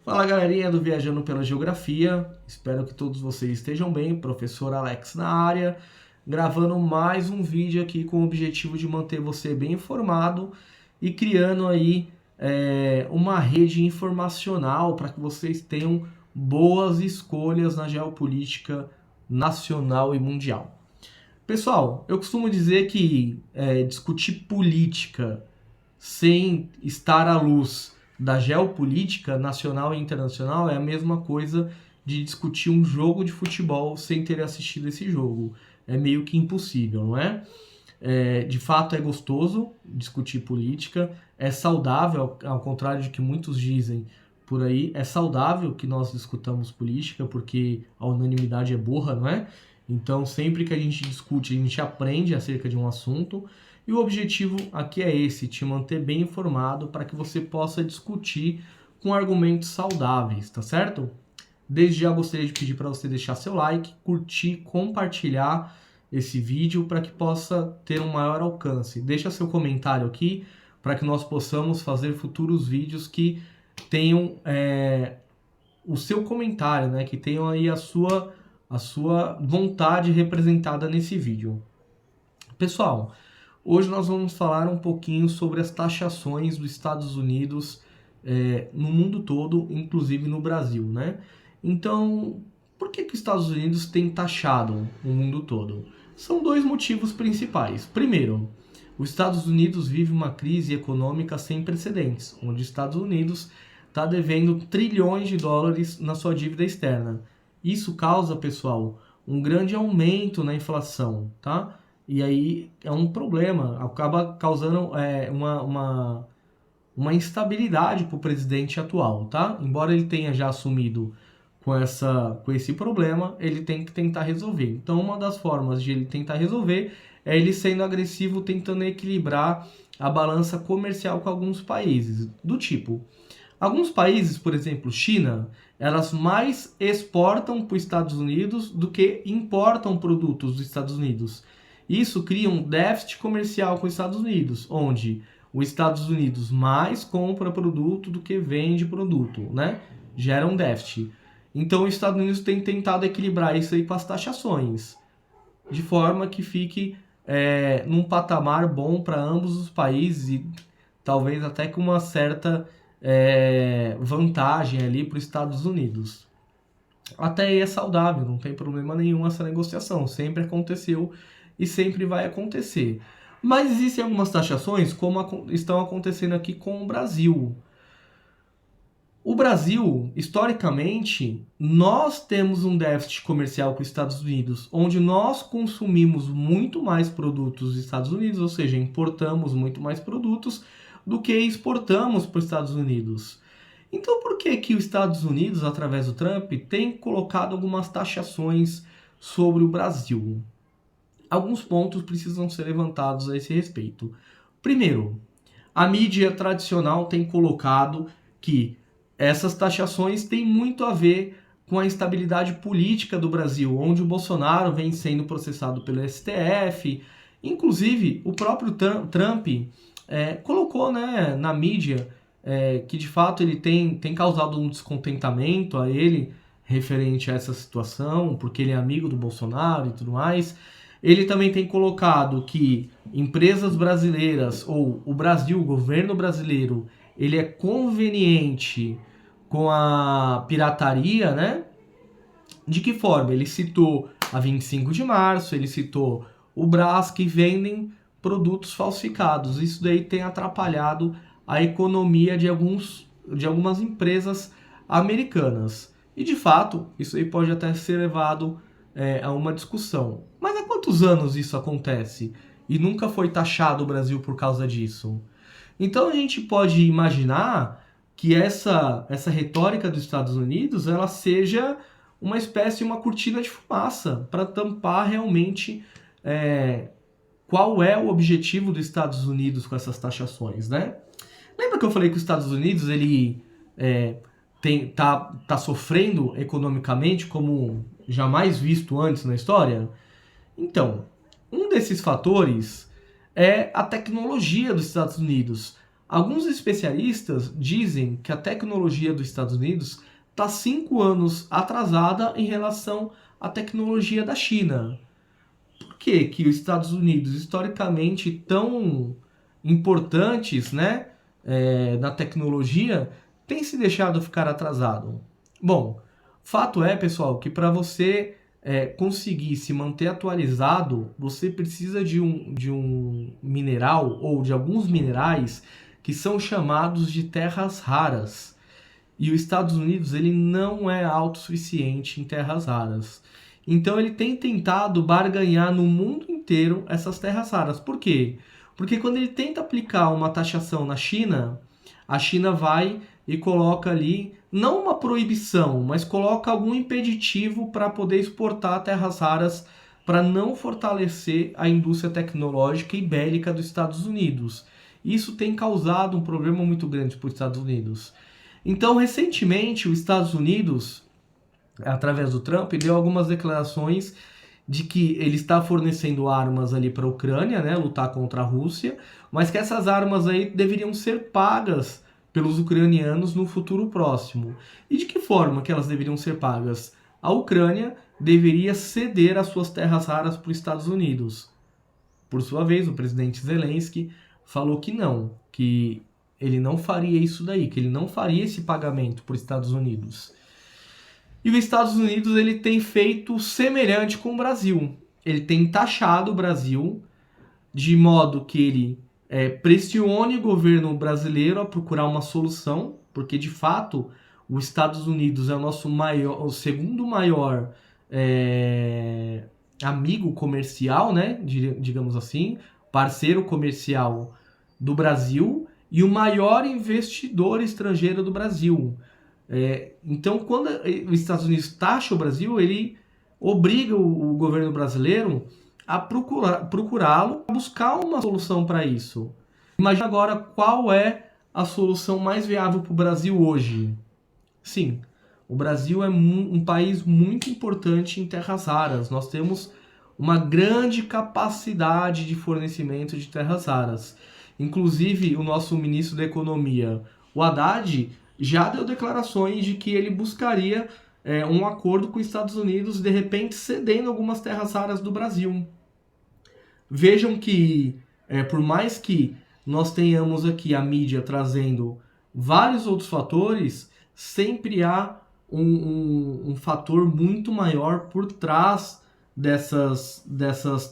Fala galerinha do Viajando pela Geografia, espero que todos vocês estejam bem, professor Alex na área, gravando mais um vídeo aqui com o objetivo de manter você bem informado e criando aí uma rede informacional para que vocês tenham boas escolhas na geopolítica nacional e mundial. Pessoal, eu costumo dizer que discutir política sem estar à luz da geopolítica nacional e internacional é a mesma coisa de discutir um jogo de futebol sem ter assistido esse jogo. É meio que impossível, não é? De fato é gostoso discutir política, é saudável, ao contrário de que muitos dizem por aí, é saudável que nós discutamos política, porque a unanimidade é burra, não é? Então, sempre que a gente discute, a gente aprende acerca de um assunto, e o objetivo aqui é esse, te manter bem informado para que você possa discutir com argumentos saudáveis, tá certo? Desde já gostaria de pedir para você deixar seu like, curtir, compartilhar esse vídeo para que possa ter um maior alcance. Deixa seu comentário aqui para que nós possamos fazer futuros vídeos que tenham o seu comentário, né? Que tenham aí a sua vontade representada nesse vídeo. Pessoal, hoje nós vamos falar um pouquinho sobre as taxações dos Estados Unidos no mundo todo, inclusive no Brasil, né? Então, por que os Estados Unidos têm taxado o mundo todo? São dois motivos principais. Primeiro, os Estados Unidos vive uma crise econômica sem precedentes, onde os Estados Unidos está devendo trilhões de dólares na sua dívida externa. Isso causa, pessoal, um grande aumento na inflação, tá? E aí é um problema, acaba causando uma instabilidade para o presidente atual, tá? Embora ele tenha já assumido com esse problema, ele tem que tentar resolver. Então, uma das formas de ele tentar resolver é ele sendo agressivo, tentando equilibrar a balança comercial com alguns países, do tipo... Alguns países, por exemplo, China, elas mais exportam para os Estados Unidos do que importam produtos dos Estados Unidos. Isso cria um déficit comercial com os Estados Unidos, onde os Estados Unidos mais compra produto do que vende produto, né? Gera um déficit. Então, os Estados Unidos têm tentado equilibrar isso aí com as taxações, de forma que fique num patamar bom para ambos os países e talvez até com uma certa vantagem ali para os Estados Unidos. Até aí é saudável, não tem problema nenhum essa negociação, sempre aconteceu e sempre vai acontecer. Mas existem algumas taxações, como estão acontecendo aqui com o Brasil. O Brasil, historicamente, nós temos um déficit comercial com os Estados Unidos, onde nós consumimos muito mais produtos dos Estados Unidos, ou seja, importamos muito mais produtos do que exportamos para os Estados Unidos. Então, por que os Estados Unidos, através do Trump, tem colocado algumas taxações sobre o Brasil? Alguns pontos precisam ser levantados a esse respeito. Primeiro, a mídia tradicional tem colocado que essas taxações têm muito a ver com a instabilidade política do Brasil, onde o Bolsonaro vem sendo processado pelo STF. Inclusive, o próprio Trump colocou, né, na mídia que de fato ele tem causado um descontentamento a ele referente a essa situação, porque ele é amigo do Bolsonaro e tudo mais. Ele também tem colocado que empresas brasileiras, ou o Brasil, o governo brasileiro, ele é conveniente com a pirataria, né? De que forma? Ele citou a 25 de março, ele citou o Brás, que vendem produtos falsificados. Isso daí tem atrapalhado a economia de algumas empresas americanas. E de fato, isso aí pode até ser levado a uma discussão. Mas há quantos anos isso acontece? E nunca foi taxado o Brasil por causa disso? Então a gente pode imaginar que essa retórica dos Estados Unidos ela seja uma espécie de uma cortina de fumaça para tampar realmente qual é o objetivo dos Estados Unidos com essas taxações, né? Lembra que eu falei que os Estados Unidos ele tá sofrendo economicamente como jamais visto antes na história? Então, um desses fatores é a tecnologia dos Estados Unidos. Alguns especialistas dizem que a tecnologia dos Estados Unidos está 5 anos atrasada em relação à tecnologia da China. Por que os Estados Unidos, historicamente tão importantes, né, na tecnologia, tem se deixado ficar atrasado? Bom, fato é, pessoal, que para você conseguir se manter atualizado, você precisa de um mineral ou de alguns minerais que são chamados de terras raras. E os Estados Unidos ele não é autossuficiente em terras raras. Então ele tem tentado barganhar no mundo inteiro essas terras raras. Por quê? Porque quando ele tenta aplicar uma taxação na China, a China vai e coloca ali, não uma proibição, mas coloca algum impeditivo para poder exportar terras raras para não fortalecer a indústria tecnológica e bélica dos Estados Unidos. Isso tem causado um problema muito grande para os Estados Unidos. Então, recentemente, os Estados Unidos, através do Trump, deu algumas declarações de que ele está fornecendo armas ali para a Ucrânia, né, lutar contra a Rússia, mas que essas armas aí deveriam ser pagas pelos ucranianos no futuro próximo. E de que forma que elas deveriam ser pagas? A Ucrânia deveria ceder as suas terras raras para os Estados Unidos. Por sua vez, o presidente Zelensky falou que não, que ele não faria isso daí, que ele não faria esse pagamento para os Estados Unidos. E os Estados Unidos ele tem feito semelhante com o Brasil. Ele tem taxado o Brasil de modo que ele pressione o governo brasileiro a procurar uma solução, porque de fato os Estados Unidos é o nosso maior, o segundo maior amigo comercial, né? Digamos assim, parceiro comercial do Brasil e o maior investidor estrangeiro do Brasil. Então, quando os Estados Unidos taxa o Brasil, ele obriga o governo brasileiro a procurá-lo, a buscar uma solução para isso. Imagina agora qual é a solução mais viável para o Brasil hoje. Sim, o Brasil é um país muito importante em terras raras. Nós temos uma grande capacidade de fornecimento de terras raras. Inclusive, o nosso ministro da Economia, o Haddad, já deu declarações de que ele buscaria um acordo com os Estados Unidos, de repente cedendo algumas terras raras do Brasil. Vejam que, por mais que nós tenhamos aqui a mídia trazendo vários outros fatores, sempre há um fator muito maior por trás dessas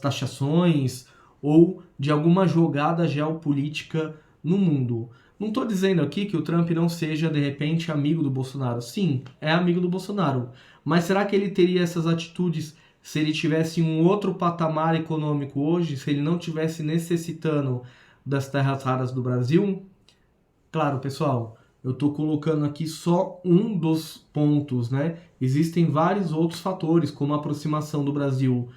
taxações ou de alguma jogada geopolítica no mundo. Não estou dizendo aqui que o Trump não seja, de repente, amigo do Bolsonaro. Sim, é amigo do Bolsonaro. Mas será que ele teria essas atitudes se ele tivesse um outro patamar econômico hoje? Se ele não tivesse necessitando das terras raras do Brasil? Claro, pessoal, eu estou colocando aqui só um dos pontos, né? Existem vários outros fatores, como a aproximação do Brasil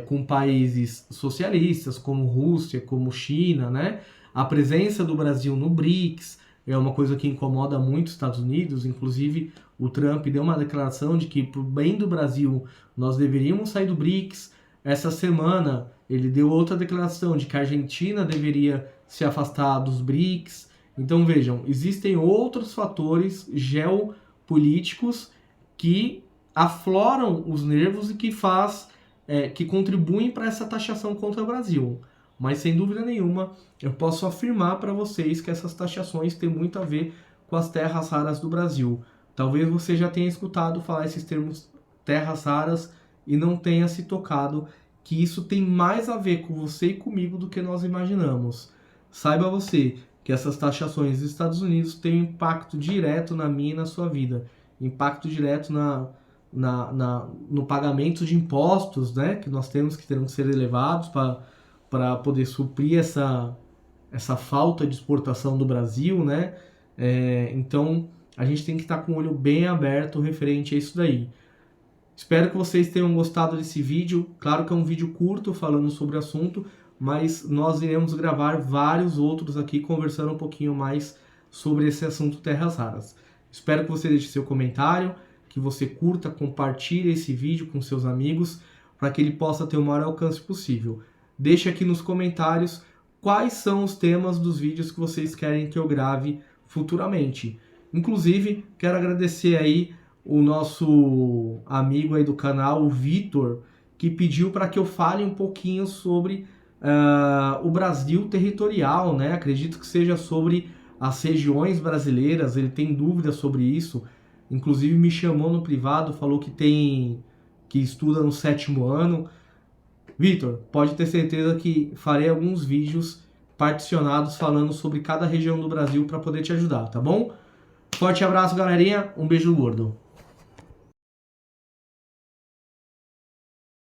com países socialistas, como Rússia, como China, né? A presença do Brasil no BRICS é uma coisa que incomoda muito os Estados Unidos. Inclusive, o Trump deu uma declaração de que, para o bem do Brasil, nós deveríamos sair do BRICS. Essa semana, ele deu outra declaração de que a Argentina deveria se afastar dos BRICS. Então, vejam, existem outros fatores geopolíticos que afloram os nervos e que contribuem para essa taxação contra o Brasil. Mas, sem dúvida nenhuma, eu posso afirmar para vocês que essas taxações têm muito a ver com as terras raras do Brasil. Talvez você já tenha escutado falar esses termos terras raras e não tenha se tocado que isso tem mais a ver com você e comigo do que nós imaginamos. Saiba você que essas taxações dos Estados Unidos têm um impacto direto na minha e na sua vida. Impacto direto no pagamento de impostos, né, que nós temos que terão que ser elevados para poder suprir essa falta de exportação do Brasil, né? Então, a gente tem que estar com o olho bem aberto referente a isso daí. Espero que vocês tenham gostado desse vídeo. Claro que é um vídeo curto falando sobre o assunto, mas nós iremos gravar vários outros aqui conversando um pouquinho mais sobre esse assunto terras raras. Espero que você deixe seu comentário, que você curta, compartilhe esse vídeo com seus amigos, para que ele possa ter o maior alcance possível. Deixe aqui nos comentários quais são os temas dos vídeos que vocês querem que eu grave futuramente. Inclusive, quero agradecer aí o nosso amigo aí do canal, o Vitor, que pediu para que eu fale um pouquinho sobre o Brasil territorial, né? Acredito que seja sobre as regiões brasileiras, ele tem dúvidas sobre isso. Inclusive me chamou no privado, falou que estuda no 7º ano. Vitor, pode ter certeza que farei alguns vídeos particionados falando sobre cada região do Brasil para poder te ajudar, tá bom? Forte abraço, galerinha. Um beijo gordo.